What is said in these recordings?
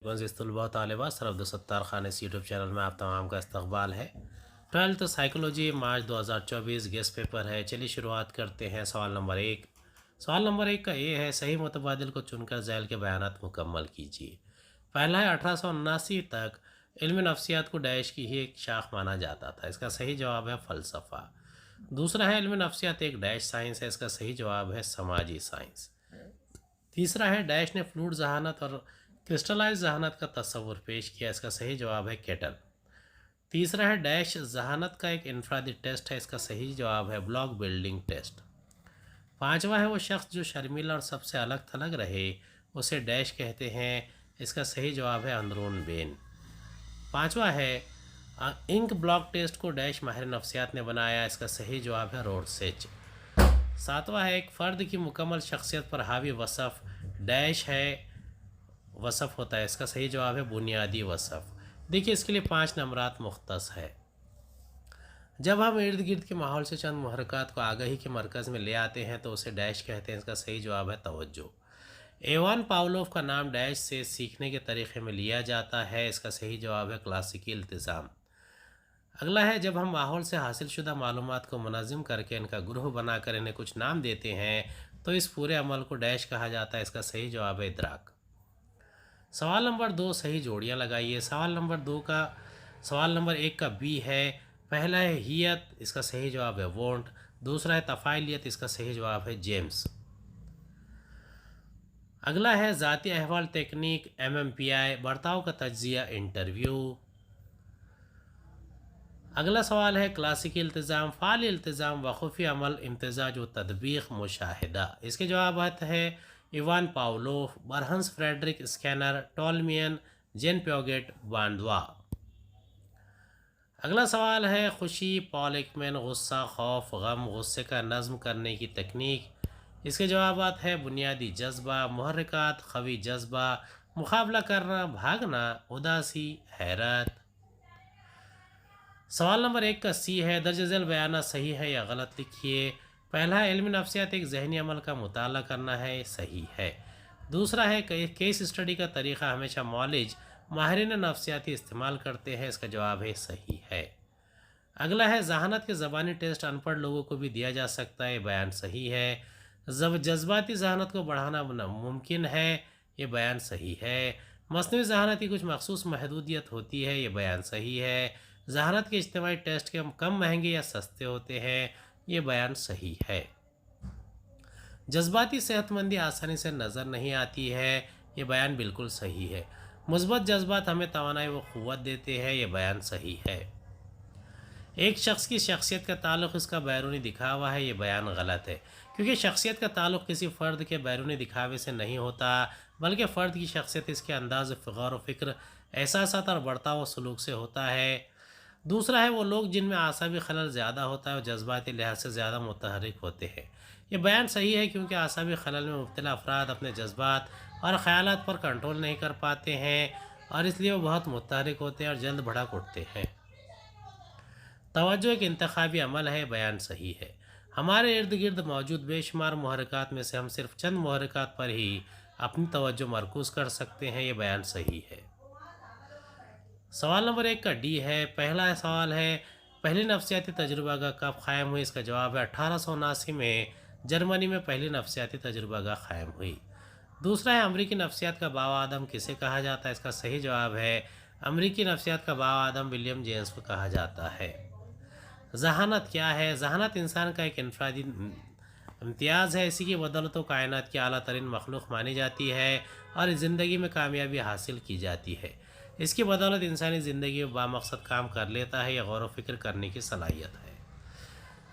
मुअज़्ज़िज़ तलबा व तालिबात, सर अब्दुल खान इस यूट्यूब चैनल में आप तमाम का इस्तकबाल है। 12th साइकोलॉजी मार्च 2024 गेस्ट पेपर है। चलिए शुरुआत करते हैं। सवाल नंबर एक। सवाल नंबर एक का ये है, सही मुतबादिल को चुनकर झैल के बयानात मुकम्मल कीजिए। पहला है 1879 तक इल्म नफ्सियात को डैश की ही एक शाख माना जाता था। इसका सही जवाब है फ़लसफ़ा। दूसरा है इल्म नफ्सियात एक डैश साइंस है। इसका सही जवाब है समाजी साइंस। तीसरा है डैश ने फ्लूइड जहानत और क्रिस्टलाइज जहानत का तस्वुर पेश किया। इसका सही जवाब है केटल। तीसरा है डैश जहानत का एक इनफरादी टेस्ट है। इसका सही जवाब है ब्लॉक बिल्डिंग टेस्ट। पांचवा है वो शख्स जो शर्मीला और सबसे अलग थलग रहे उसे डैश कहते हैं। इसका सही जवाब है अंदरून बेन। पांचवा है इंक ब्लॉक टेस्ट को डैश माहिर नफ्सियात ने बनाया। इसका सही जवाब है रोडसेच। सातवां है एक फ़र्द की मुकम्मल शख्सियत पर हावी वसफ़ डैश है वसफ़ होता है। इसका सही जवाब है बुनियादी वसफ़। देखिए इसके लिए 5 नंबरात मुख्तस है। जब हम इर्द गिर्द के माहौल से चंद मुहर्रकात को आगाही के मरकज़ में ले आते हैं तो उसे डैश कहते हैं। इसका सही जवाब है तवज्जो। एवान पावलोव का नाम डैश से सीखने के तरीक़े में लिया जाता है। इसका सही जवाब है क्लासिकी इल्तिज़ाम। अगला है जब हम माहौल से हासिल शुदा मालूमात को मुनज़्ज़म करके इनका ग्रुह बनाकर इन्हें कुछ नाम देते हैं तो इस पूरे अमल को डैश कहा जाता है। इसका सही जवाब है इदराक। सवाल नंबर 2 सही जोड़ियाँ लगाइए। सवाल नंबर 1 का बी है। पहला है हियत, इसका सही जवाब है वोंट। दूसरा है तफ़ाइलियत, इसका सही जवाब है जेम्स। अगला है ज़ाती अहवाल टेक्निक MMPI, बर्ताव का तज्ज़िया इंटरव्यू। अगला सवाल है क्लासिकी इल्तिज़ाम, फ़ाल इल्तिज़ाम व खुफ़ी अमल इम्तिज़ाज व तदबीक़ मुशाहिदा। इसके जवाबात है इवान पावलोव, बरहंस फ्रेडरिक स्कैनर, टॉलमियन, जेन प्योगेट, बांडवा। अगला सवाल है खुशी, पॉल एकमैन, गुस्सा, खौफ, गम, गुस्से का नज़्म करने की तकनीक। इसके जवाबात है बुनियादी जज्बा, मुहर्रिकात, ख़वी जज्बा, मुकाबला करना, भागना, उदासी, हैरत। सवाल नंबर 1 का सी है। दर्ज झैल बयाना सही है या गलत लिखिए। पहला है इल्मी नफ्सियात एक जहनी अमल का मुताला करना है, सही है। दूसरा है केस स्टडी का तरीक़ा हमेशा मौलिज माहिरीन नफ्सियाती इस्तेमाल करते हैं। इसका जवाब है सही है। अगला है जहानत के ज़बानी टेस्ट अनपढ़ लोगों को भी दिया जा सकता है, बयान सही है। जज्बाती जहानत को बढ़ाना मुमकिन है, ये बयान सही है। मसनवी जहानत की कुछ मखसूस महदूदियत होती है, ये बयान सही है। जहानत के इज्तिमाई टेस्ट के कम महंगे या सस्ते होते हैं, ये बयान सही है। जज्बाती सेहतमंदी आसानी से नज़र नहीं आती है, ये बयान बिल्कुल सही है। मुस्बत जज्बात हमें तवानाई व क़ुव्वत देते हैं, ये बयान सही है। एक शख्स की शख्सियत का ताल्लुक़ इसका बैरूनी दिखावा है, ये बयान गलत है, क्योंकि शख्सियत का ताल्लुक़ किसी फ़र्द के बैरूनी दिखावे से नहीं होता, बल्कि फ़र्द की शख्सियत इसके अंदाज़ फ़िग़ार व फ़िक्र, एहसासात और बर्ताव व सलूक से होता है। दूसरा है वो लोग जिनमें आसाबी खलल ज़्यादा होता है और जज्बाती लिहाज से ज़्यादा मुतहर्रिक होते हैं, ये बयान सही है, क्योंकि आसाबी खलल में मुब्तला अफराद अपने जज्बात और ख़यालात पर कंट्रोल नहीं कर पाते हैं और इसलिए वो बहुत मुतहर्रिक होते हैं और जल्द भड़क उठते हैं। तवज्जो एक इंतखाबी अमल है, बयान सही है। हमारे इर्द गिर्द मौजूद बेशुमार मुहर्रिकात में से हम सिर्फ चंद मुहर्रिकात पर ही अपनी तवज्जो मरकूज़ कर सकते हैं, ये बयान सही है। सवाल नंबर 1 का डी है। पहला सवाल है पहली नफ्सियाती तजुर्बागाह कब क़ायम हुई। इसका जवाब है 1879 में जर्मनी में पहली नफ्सियाती तजुर्बागाह क़ायम हुई। दूसरा है अमरीकी नफ्सियात का बाबा आदम किसे कहा जाता है। इसका सही जवाब है अमरीकी नफ्सियात का बाबा आदम विलियम जेम्स को कहा जाता है। जहानत क्या है। जहानत इंसान का एक इनफरादी इम्तियाज़ है, इसी की बदौलत तो कायनात की आला तरीन मखलूक मानी जाती है और ज़िंदगी में कामयाबी हासिल की जाती है। इसकी बदौलत इंसानी ज़िंदगी में बामकसद काम कर लेता है या गौर व फिक्र करने की सलाहियत है।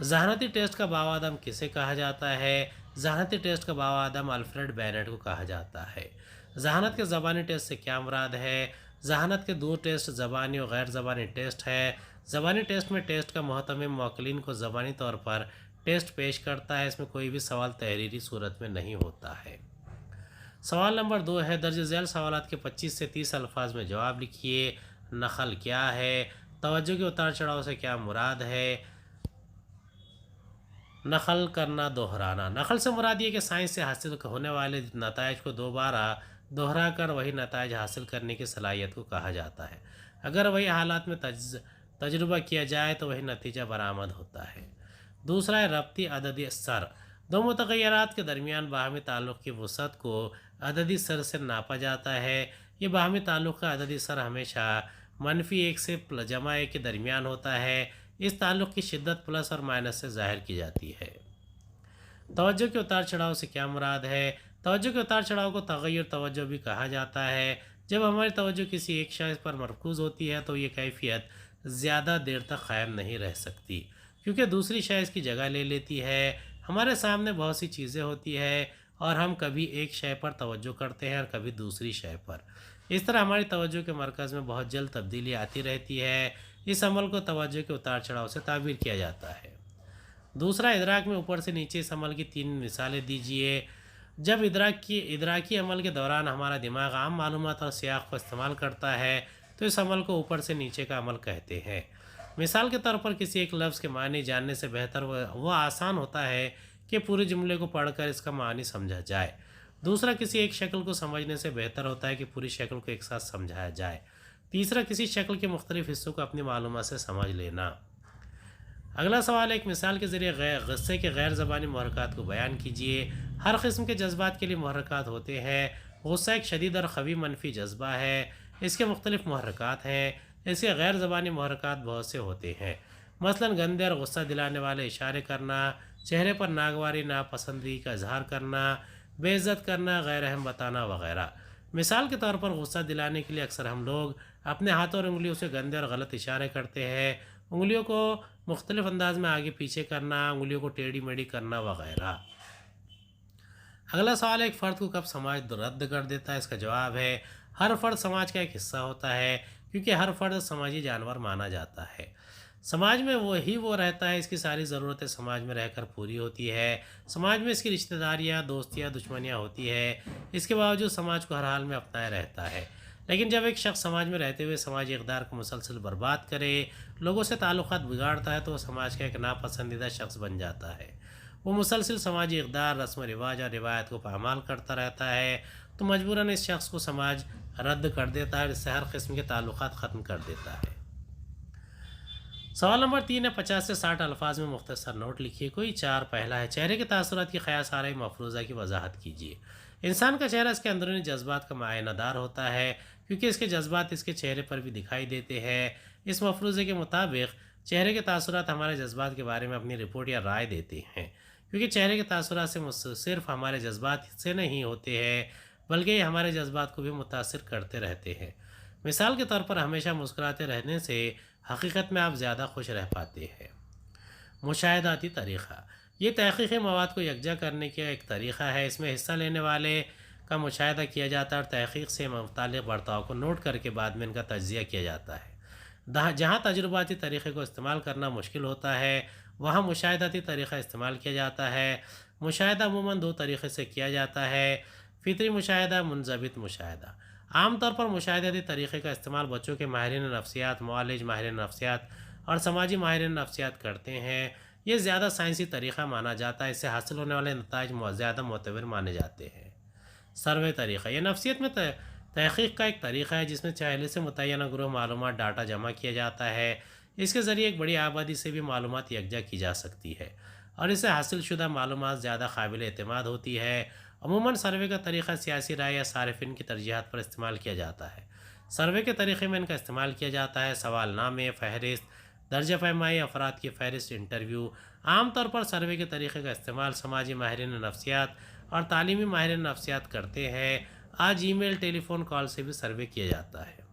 जहानती टेस्ट का बाबा आदम किसे कहा जाता है। जहानती टेस्ट का बाबा आदम अल्फ्रेड बेनेट को कहा जाता है। जहानत के ज़बानी टेस्ट से क्या मुराद है। जहानत के 2 टेस्ट ज़बानी और गैर ज़बानी टेस्ट है। ज़बानी टेस्ट में टेस्ट का मुहतमिम मौक्किलीन को ज़बानी तौर पर टेस्ट पेश करता है, इसमें कोई भी सवाल तहरीरी सूरत में नहीं होता है। सवाल नंबर 2 है दर्ज झैल सवालात के 25 से 30 अल्फाज में जवाब लिखिए। नखल क्या है। तवज्जो के उतार चढ़ाव से क्या मुराद है। नकल करना, दोहराना। नकल से मुराद ये कि साइंस से हासिल होने वाले नताइज को दोबारा दोहरा कर वही नताइज हासिल करने की सलाहियत को कहा जाता है। अगर वही हालात में तजुर्बा किया जाए तो वही नतीजा बरामद होता है। दूसरा है रब्ती अददी स्तर। दो मुतग़य्यरात के दरमियान बाहमी ताल्लुक़ की वसअत को अददी स्तर से नापा जाता है। ये बाहमी ताल्लुक़ का अददी स्तर हमेशा -1 से +1 के दरमियान होता है। इस ताल्लुक़ की शिद्दत प्लस और माइनस से ज़ाहिर की जाती है। तवज्जो के उतार चढ़ाव से क्या मुराद है? तवज्जो के उतार चढ़ाव को तग़य्युर तवज्जो भी कहा जाता है। जब हमारी तवज्जो किसी एक शय पर मरकूज़ होती है तो ये कैफ़ियत ज़्यादा देर तक क़ायम नहीं रह सकती, क्योंकि दूसरी शय इसकी जगह ले लेती है। हमारे सामने बहुत सी चीज़ें होती है और हम कभी एक शय पर तवज्जो करते हैं और कभी दूसरी शय पर। इस तरह हमारी तवज्जो के मरकज़ में बहुत जल्द तब्दीली आती रहती है। इस अमल को तवज्जो के उतार चढ़ाव से ताबीर किया जाता है। दूसरा, इदराक में ऊपर से नीचे इस अमल की 3 मिसालें दीजिए। जब इदराकी अमल के दौरान हमारा दिमाग आम मालूमात और सियाक़ को इस्तेमाल करता है तो इस अमल को ऊपर से नीचे का अमल कहते हैं। मिसाल के तौर पर किसी एक लफ्ज़ के मानी जानने से बेहतर वह आसान होता है कि पूरे जुमले को पढ़कर इसका मानी समझा जाए। दूसरा, किसी एक शक्ल को समझने से बेहतर होता है कि पूरी शक्ल को एक साथ समझाया जाए। तीसरा, किसी शक्ल के मुख्तलिफ हिस्सों को अपनी मालूमात से समझ लेना। अगला सवाल, एक मिसाल के ज़रिए गुस्से के गैर ज़बानी मुहर्रकात को बयान कीजिए। हर किस्म के जज्बात के लिए मुहर्रकात होते हैं। गुस्सा एक शदीद और ख़वी मनफी जज्बा है। इसके मुख्तलिफ मुहर्रकात हैं। इसके गैर ज़बानी मुहर्रकात बहुत से होते हैं। मसलन गंदे और गुस्सा दिलाने वाले इशारे करना, चेहरे पर नागवारी नापसंदगी का इजहार करना, बेइज्जत करना, गैर अहम बताना वगैरह। मिसाल के तौर पर गुस्सा दिलाने के लिए अक्सर हम लोग अपने हाथों और उंगलियों से गंदे और गलत इशारे करते हैं। उंगलियों को मुख्तलिफ अंदाज में आगे पीछे करना, उंगलियों को टेढ़ी मेढ़ी करना वगैरह। अगला सवाल है, एक फ़र्द को कब समाज रद्द कर देता है? इसका जवाब है, हर फ़र्द समाज का एक हिस्सा होता है, क्योंकि हर फ़र्द समाजी जानवर माना जाता है। समाज में वो रहता है, इसकी सारी ज़रूरतें समाज में रहकर पूरी होती है। समाज में इसकी रिश्तेदारियाँ, दोस्तियाँ, दुश्मनियाँ होती है। इसके बावजूद समाज को हर हाल में अपनाए रहता है। लेकिन जब एक शख्स समाज में रहते हुए समाजी इक़दार को मुसलसल बर्बाद करे, लोगों से ताल्लुक़ात बिगाड़ता है, तो वह समाज का एक नापसंदीदा शख्स बन जाता है। वो मुसलसल समाजी इक़दार, रस्म रिवाज और रिवायत को पामाल करता रहता है, तो मजबूरन इस शख्स को समाज रद्द कर देता है, इससे हर किस्म के ताल्लुक़ात ख़त्म कर देता है। सवाल नंबर 3 है, 50 से 60 अल्फाज में मुख्तसर नोट लिखिए। कोई 4। पहला है, चेहरे के तासुरात की क़यास आराई मफरूज़ा की वजाहत कीजिए। इंसान का चेहरा इसके अंदरूनी जज्बात का मायनादार होता है, क्योंकि इसके जज्बात इसके चेहरे पर भी दिखाई देते हैं। इस मफरूज़े के मुताबिक चेहरे के तासुरात हमारे जज्बात के बारे में अपनी रिपोर्ट या राय देते हैं, क्योंकि चेहरे के तासुरात से सिर्फ हमारे जज्बात से नहीं होते हैं, बल्कि ये हमारे जज्बात को भी मुतासिर करते रहते हैं। मिसाल के तौर पर हमेशा मुस्कुराते रहने से हकीकत में आप ज़्यादा खुश रह पाते हैं। मुशाहिदाती तरीक़ा, ये तहक़ीक़ी मवाद को यकजा करने का एक तरीक़ा है। इसमें हिस्सा लेने वाले का मुशाहिदा किया जाता है और तहक़ीक़ से मुताल्लिक़ बर्ताव को नोट करके बाद में इनका तज्ज़िया किया जाता है। जहाँ तजुर्बाती तरीक़े को इस्तेमाल करना मुश्किल होता है, वहाँ मुशाहिदाती तरीक़ा इस्तेमाल किया जाता है। मुशाहिदा अमूमन 2 तरीक़े से किया जाता है, फ़ितरी मुशाहिदा, मुनज़बित मुशाहिदा। आम तौर पर मुशाहिदाती तरीक़े का इस्तेमाल बच्चों के माहिरीन नफ्सियात, मुआलिज माहिरीन नफ्सियात और समाजी माहिरीन नफ्सियात करते हैं। ये ज़्यादा साइंसी तरीक़ा माना जाता है, इससे हासिल होने वाले नताइज ज़्यादा मोतबर माने जाते हैं। सर्वे तरीक़ा, यह नफ्सियत में तहक़ीक़ का एक तरीक़ा है, जिसमें पहले से मुतय्यना ग्रुह मालूमात डाटा जमा किया जाता है। इसके ज़रिए एक बड़ी आबादी से भी मालूमात यकजा की जा सकती है और इससे हासिल शुदा मालूमात ज़्यादा काबिल एतमाद होती है। अमूमन सर्वे का तरीक़ा सियासी राय या सारिफिन की तरजीहात पर इस्तेमाल किया जाता है। सर्वे के तरीक़े में इनका इस्तेमाल किया जाता है सवालनामे, फ़हरिस्त, दर्जा फ़हमाई, अफराद की फ़हरिस्त, इंटरव्यू। आम तौर पर सर्वे के तरीक़े का इस्तेमाल समाजी माहिरीन नफ्सियात और तालीमी माहिरीन नफ्सियात करते हैं। आज ईमेल, टेलीफ़ोन कॉल से भी सर्वे किया जाता है।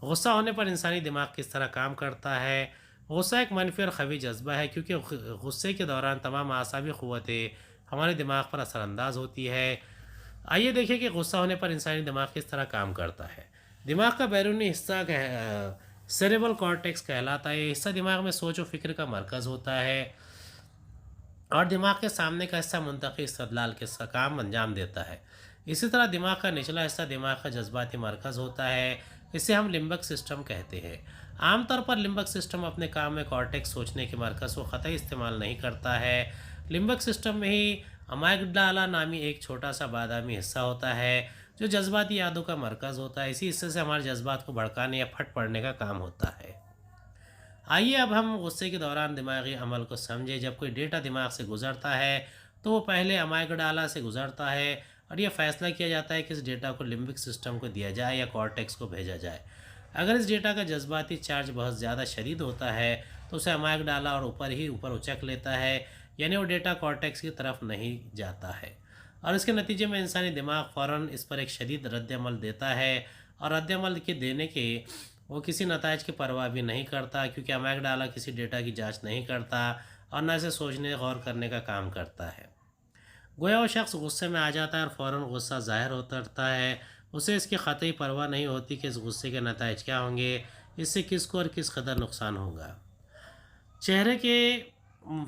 गुस्सा होने पर इंसानी दिमाग किस तरह काम करता है? गुस्सा एक मनफी और ख़वी जज्बा है, क्योंकि गुस्से के दौरान तमाम आसाबी क़ुव्वतें हमारे दिमाग पर असरअंदाज होती है। आइए देखिए कि गुस्सा होने पर इंसानी दिमाग किस तरह काम करता है। दिमाग का बैरूनी हिस्सा सेरेब्रल कॉर्टेक्स कहलाता है। ये हिस्सा दिमाग में सोच व फ़िक्र का मरकज़ होता है और दिमाग के सामने का हिस्सा मुंतक़ी इस्तदलाल के काम अंजाम देता है। इसी तरह दिमाग का निचला हिस्सा दिमाग का जज्बाती मरकज़ होता है, इसे हम लिम्बिक सिस्टम कहते हैं। आमतौर पर लिम्बिक सिस्टम अपने काम में कॉर्टेक्स सोचने के मरकज़ को क़तई इस्तेमाल नहीं करता है। लिम्बिक सिस्टम में ही अमाइगडाला नामी एक छोटा सा बादामी हिस्सा होता है, جو جذباتی یادوں کا مرکز ہوتا ہے. اسی حصے سے ہمارے جذبات کو بھڑکانے یا پھٹ پڑنے کا کام ہوتا ہے. آئیے اب ہم غصے کے دوران دماغی عمل کو سمجھیں. جب کوئی ڈیٹا دماغ سے گزرتا ہے تو وہ پہلے امائگڈالا سے گزرتا ہے اور یہ فیصلہ کیا جاتا ہے کہ اس ڈیٹا کو لمبک سسٹم کو دیا جائے یا کارٹیکس کو بھیجا جائے. اگر اس ڈیٹا کا جذباتی چارج بہت زیادہ شدید ہوتا ہے تو اسے امائگڈالا اور اوپر اچک لیتا ہے، یعنی وہ ڈیٹا کارٹیکس کی طرف نہیں جاتا ہے، اور اس کے نتیجے میں انسانی دماغ فوراً اس پر ایک شدید رد عمل دیتا ہے. اور رد عمل کے دینے کے وہ کسی نتائج کی پرواہ بھی نہیں کرتا، کیونکہ امائگڈالا کسی ڈیٹا کی جانچ نہیں کرتا اور نہ اسے سوچنے غور کرنے کا کام کرتا ہے. گویا وہ شخص غصے میں آ جاتا ہے اور فوراً غصہ ظاہر ہوتا ہے. اسے اس کی قطعی پرواہ نہیں ہوتی کہ اس غصے کے نتائج کیا ہوں گے، اس سے کس کو اور کس قدر نقصان ہوگا. چہرے کے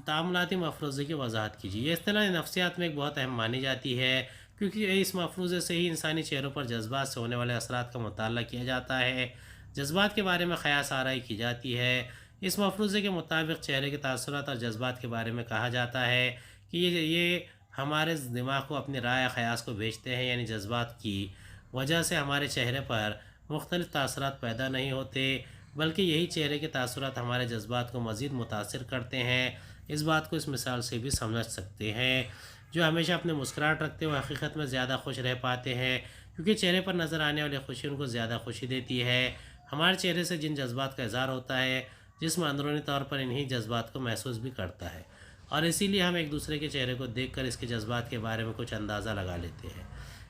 تعاملاتی مفروضے کی وضاحت کیجیے. یہ اصطلاح نفسیات میں ایک بہت اہم مانی جاتی ہے، کیونکہ اس مفروضے سے ہی انسانی چہروں پر جذبات سے ہونے والے اثرات کا مطالعہ کیا جاتا ہے. جذبات کے بارے میں قیاس آرائی کی جاتی ہے. اس مفروضے کے مطابق چہرے کے تاثرات اور جذبات کے بارے میں کہا جاتا ہے کہ یہ ہمارے دماغ کو اپنی رائے قیاس کو بھیجتے ہیں، یعنی جذبات کی وجہ سے ہمارے چہرے پر مختلف تاثرات پیدا نہیں ہوتے، بلکہ یہی چہرے کے تاثرات ہمارے جذبات کو مزید متاثر کرتے ہیں. اس بات کو اس مثال سے بھی سمجھ سکتے ہیں. جو ہمیشہ اپنے مسکراہٹ رکھتے ہوئے حقیقت میں زیادہ خوش رہ پاتے ہیں، کیونکہ چہرے پر نظر آنے والی خوشی ان کو زیادہ خوشی دیتی ہے. ہمارے چہرے سے جن جذبات کا اظہار ہوتا ہے، جسم اندرونی طور پر انہی جذبات کو محسوس بھی کرتا ہے، اور اسی لیے ہم ایک دوسرے کے چہرے کو دیکھ کر اس کے جذبات کے بارے میں کچھ اندازہ لگا لیتے ہیں.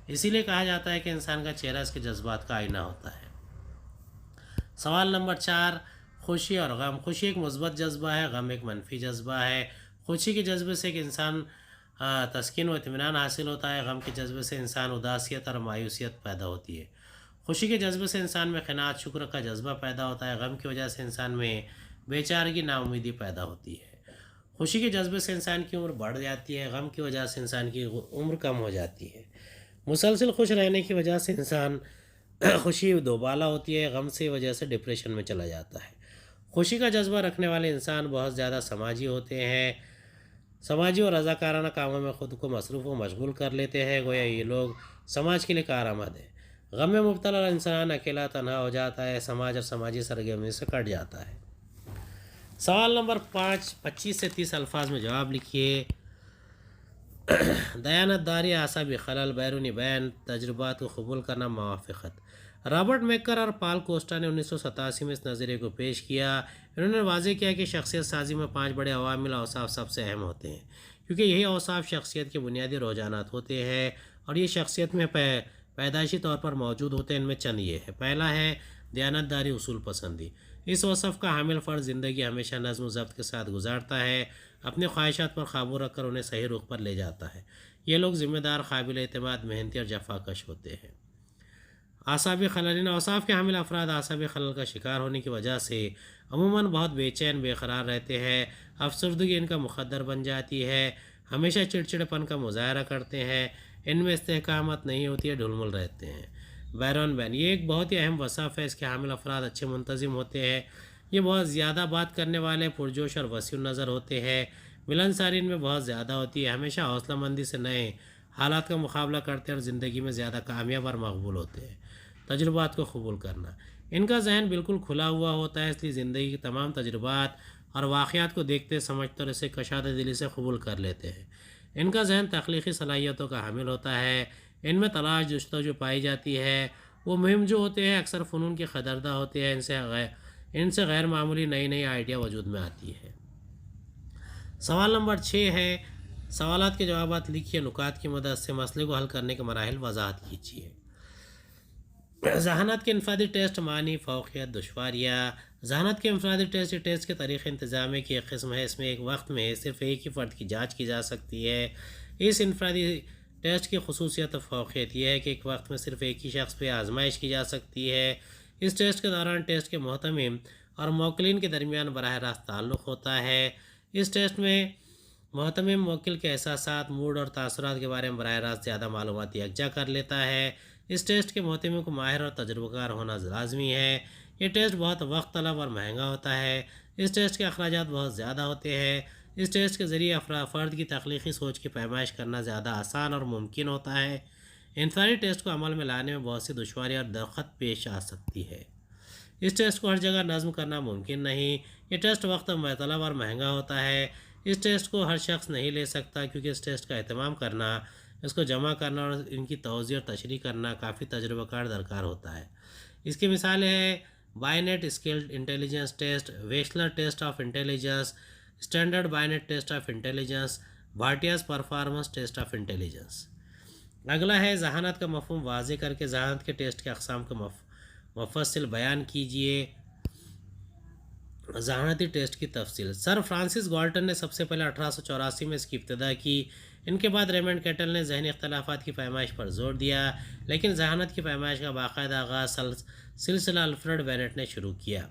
اسی لیے کہا جاتا ہے کہ انسان کا چہرہ اس کے جذبات کا آئینہ ہوتا ہے. سوال نمبر 4، خوشی اور غم. خوشی ایک مثبت جذبہ ہے، غم ایک منفی جذبہ ہے. خوشی کے جذبے سے ایک انسان تسکین و اطمینان حاصل ہوتا ہے. غم کے جذبے سے انسان اداسیت اور مایوسیت پیدا ہوتی ہے. خوشی کے جذبے سے انسان میں قناعت شکر کا جذبہ پیدا ہوتا ہے. غم کی وجہ سے انسان میں بے چارگی نا امیدی پیدا ہوتی ہے. خوشی کے جذبے سے انسان کی عمر بڑھ جاتی ہے، غم کی وجہ سے انسان کی عمر کم ہو جاتی ہے. مسلسل خوش رہنے کی وجہ سے انسان خوشی دوبالا ہوتی ہے، غم سے وجہ سے ڈپریشن میں چلا جاتا ہے. خوشی کا جذبہ رکھنے والے انسان بہت زیادہ سماجی ہوتے ہیں، سماجی اور رضاکارانہ کاموں میں خود کو مصروف و مشغول کر لیتے ہیں. گویا یہ لوگ سماج کے لیے کارآمد ہیں. غم میں مبتلا انسان اکیلا تنہا ہو جاتا ہے، سماج اور سماجی سرگرمی سے کٹ جاتا ہے. سوال نمبر 5، 25 سے 30 الفاظ میں جواب لکھیے. دیانتداری، اعصابی خلل، بیرونی بیان، تجربات کو قبول کرنا، موافقت. رابرٹ میکر اور پال کوسٹا نے 1987 میں اس نظریے کو پیش کیا. انہوں نے واضح کیا کہ شخصیت سازی میں 5 بڑے عوامل اوصاف سب سے اہم ہوتے ہیں، کیونکہ یہی اوصاف شخصیت کے بنیادی رجحانات ہوتے ہیں اور یہ شخصیت میں پیدائشی طور پر موجود ہوتے ہیں. ان میں چند یہ ہے. پہلا ہے دیانتداری، اصول پسندی. اس وصف کا حامل فرد زندگی ہمیشہ نظم و ضبط کے ساتھ گزارتا ہے، اپنے خواہشات پر قابو رکھ کر انہیں صحیح رخ پر لے جاتا ہے. یہ لوگ ذمہ دار، قابل اعتماد، محنتی اور جفاکش ہوتے ہیں. اعصابی خلل. ان اوصاف کے حامل افراد اعصابی خلل کا شکار ہونے کی وجہ سے عموماً بہت بے چین، بے قرار رہتے ہیں. افسردگی ان کا مخدر بن جاتی ہے، ہمیشہ چڑچڑپن کا مظاہرہ کرتے ہیں، ان میں استحکامات نہیں ہوتی ہے، ڈھلمل رہتے ہیں. بیرون بین. یہ ایک بہت ہی اہم وصف ہے. اس کے حامل افراد اچھے منتظم ہوتے ہیں، یہ بہت زیادہ بات کرنے والے، پرجوش اور وسیع نظر ہوتے ہیں. ملنساری ان میں بہت زیادہ ہوتی ہے، ہمیشہ حوصلہ مندی سے نئے حالات کا مقابلہ کرتے ہیں اور زندگی میں زیادہ کامیاب اور مقبول ہوتے ہیں. تجربات کو قبول کرنا. ان کا ذہن بالکل کھلا ہوا ہوتا ہے، اس لیے زندگی کے تمام تجربات اور واقعات کو دیکھتے سمجھتے اور اسے کشادہ دلی سے قبول کر لیتے ہیں. ان کا ذہن تخلیقی صلاحیتوں کا حامل ہوتا ہے. ان میں تلاش جستجو پائی جاتی ہے. وہ مہم جو ہوتے ہیں اکثر فنون کے قدردہ ہوتے ہیں. ان سے غیر معمولی نئی آئیڈیا وجود میں آتی ہے. سوال نمبر 6 ہے. سوالات کے جوابات لکھیے. نکات کی مدد سے مسئلے کو حل کرنے کے مراحل وضاحت کیجیے. ذہانت کے انفرادی ٹیسٹ، معنی، فوقیت، دشواریاں. ذہانت کے انفرادی ٹیسٹ کے طریقے انتظامیہ کی ایک قسم ہے. اس میں ایک وقت میں صرف ایک ہی فرد کی جانچ کی جا سکتی ہے. اس انفرادی ٹیسٹ کی خصوصیت و فوقیت یہ ہے کہ ایک وقت میں صرف ایک ہی شخص پہ آزمائش کی جا سکتی ہے. اس ٹیسٹ کے دوران ٹیسٹ کے محتمم اور موکلین کے درمیان براہ راست تعلق ہوتا ہے. اس ٹیسٹ میں محتمم موکل کے احساسات، موڈ اور تاثرات کے بارے میں براہ راست زیادہ معلومات یکجا کر لیتا ہے. اس ٹیسٹ کے محتمم کو ماہر اور تجربہ کار ہونا لازمی ہے. یہ ٹیسٹ بہت وقت طلب اور مہنگا ہوتا ہے. اس ٹیسٹ کے اخراجات بہت زیادہ ہوتے ہیں. اس ٹیسٹ کے ذریعے فرد کی تخلیقی سوچ کی پیمائش کرنا زیادہ آسان اور ممکن ہوتا ہے. انفرادی ٹیسٹ کو عمل میں لانے میں بہت سی دشواریاں اور دقت پیش آ سکتی ہے۔ اس ٹیسٹ کو ہر جگہ نظم کرنا ممکن نہیں۔ یہ ٹیسٹ وقت طلب اور مہنگا ہوتا ہے۔ اس ٹیسٹ کو ہر شخص نہیں لے سکتا کیونکہ اس ٹیسٹ کا اہتمام کرنا، اس کو جمع کرنا اور ان کی توضیع اور تشریح کرنا کافی تجربہ کار درکار ہوتا ہے۔ اس کی مثالیں ہیں Binet skilled intelligence test, Wechsler test of intelligence, standard Binet test of intelligence, Bhatia's performance test of intelligence. اگلا ہے ذہانت کا مفہوم واضح کر کے ذہانت کے ٹیسٹ کے اقسام کو مفصل بیان کیجیے۔ ذہانتی ٹیسٹ کی تفصیل۔ سر فرانسس گالٹن نے سب سے پہلے 1884 میں اس کی ابتدا کی۔ ان کے بعد ریمنڈ کیٹل نے ذہنی اختلافات کی پیمائش پر زور دیا، لیکن ذہانت کی پیمائش کا باقاعدہ آغاز سلسلہ الفریڈ بینٹ نے شروع کیا۔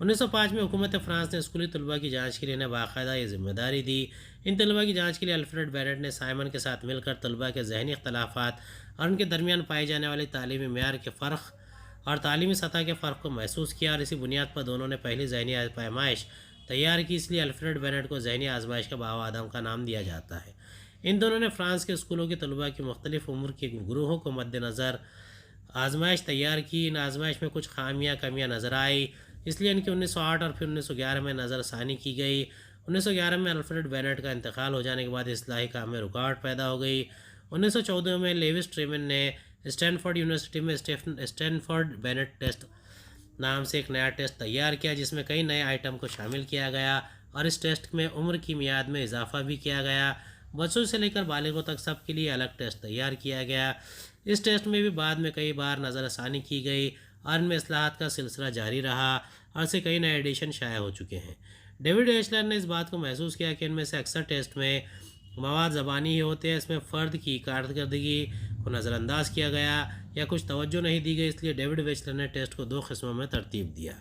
1905 میں حکومت فرانس نے اسکولی طلباء کی جانچ کے لیے انہیں باقاعدہ یہ ذمہ داری دی۔ ان طلباء کی جانچ کے لیے الفریڈ بینٹ نے سائمن کے ساتھ مل کر طلباء کے ذہنی اختلافات اور ان کے درمیان پائی جانے والی تعلیمی معیار کے فرق اور تعلیمی سطح کے فرق کو محسوس کیا، اور اسی بنیاد پر دونوں نے پہلی ذہنی پیمائش تیار کی۔ اس لیے الفریڈ بینٹ کو ذہنی آزمائش کا بابا آدم کا نام دیا جاتا ہے۔ ان دونوں نے فرانس کے اسکولوں کے طلباء کی مختلف عمر کے گروہوں کو مد نظر آزمائش تیار کی۔ ان آزمائش میں کچھ کمیاں نظر آئی، اس لیے ان کی 1908 اور پھر 1911 میں نظر ثانی کی گئی۔ 1911 میں الفریڈ بینٹ کا انتقال ہو جانے کے بعد اصلاحی کام میں رکاوٹ پیدا ہو گئی۔ 1914 میں لیوس ٹریمن نے اسٹینفورڈ یونیورسٹی میں اسٹینفورڈ بینٹ ٹیسٹ نام سے ایک نیا ٹیسٹ تیار کیا، جس میں کئی نئے آئٹم کو شامل کیا گیا، اور اس ٹیسٹ میں عمر کی میعاد میں اضافہ بھی کیا گیا۔ بچوں سے لے کر بالغوں تک سب کے لیے الگ ٹیسٹ تیار کیا گیا۔ اس ٹیسٹ میں بھی بعد میں کئی بار نظر ثانی کی گئی، اور ان میں اصلاحات کا سلسلہ جاری رہا، اور سے کئی نئے ایڈیشن شائع ہو چکے ہیں۔ ڈیوڈ ایشلر نے اس بات کو محسوس کیا کہ ان میں سے اکثر ٹیسٹ میں مواد زبانی ہی ہوتے ہیں، اس میں فرد کی کارکردگی کو نظر انداز کیا گیا یا کچھ توجہ نہیں دی گئی۔ اس لیے ڈیوڈ ویچلر نے ٹیسٹ کو 2 قسموں میں ترتیب دیا: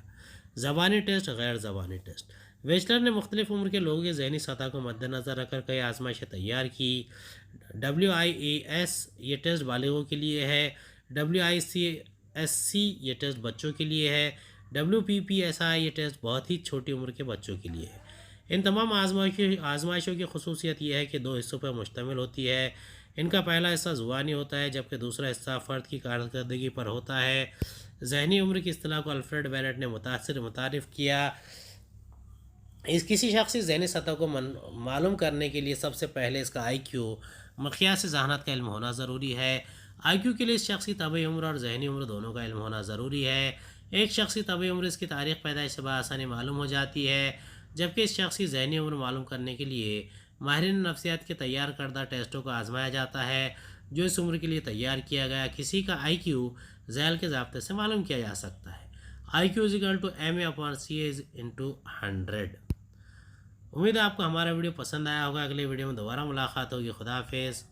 زبانی ٹیسٹ، غیر زبانی ٹیسٹ۔ ویچلر نے مختلف عمر کے لوگوں کی ذہنی سطح کو مد نظر رکھ کر کئی آزمائشیں تیار کی۔ WIAS یہ ٹیسٹ بالغوں کے لیے ہے، WICSC یہ ٹیسٹ بچوں کے لیے ہے، WPPSI یہ ٹیسٹ بہت ہی چھوٹی عمر کے بچوں کے لیے ہے۔ ان تمام آزمائشوں کی خصوصیت یہ ہے کہ 2 حصوں پر مشتمل ہوتی ہے۔ ان کا پہلا حصہ زبانی ہوتا ہے، جبکہ دوسرا حصہ فرد کی کارکردگی پر ہوتا ہے۔ ذہنی عمر کی اصطلاح کو الفریڈ بینٹ نے متعارف کیا۔ کسی شخص ذہنی سطح کو معلوم کرنے کے لیے سب سے پہلے اس کا IQ مقیاس ذہانت کا علم ہونا ضروری ہے۔ IQ کے لیے اس شخص کی طبعی عمر اور ذہنی عمر دونوں کا علم ہونا ضروری ہے۔ ایک شخص کی طبعی عمر اس کی تاریخ پیدائش سے بآسانی معلوم ہو جاتی ہے، جبکہ اس شخص کی ذہنی عمر معلوم کرنے کے لیے ماہرین نفسیات کے تیار کردہ ٹیسٹوں کو آزمایا جاتا ہے جو اس عمر کے لیے تیار کیا گیا۔ کسی کا IQ ذیل کے ضابطے سے معلوم کیا جا سکتا ہے: IQ = MA/CA/100۔ امید ہے آپ کو ہمارا ویڈیو پسند آیا ہوگا۔ اگلے ویڈیو میں دوبارہ ملاقات ہوگی۔ خدا حافظ۔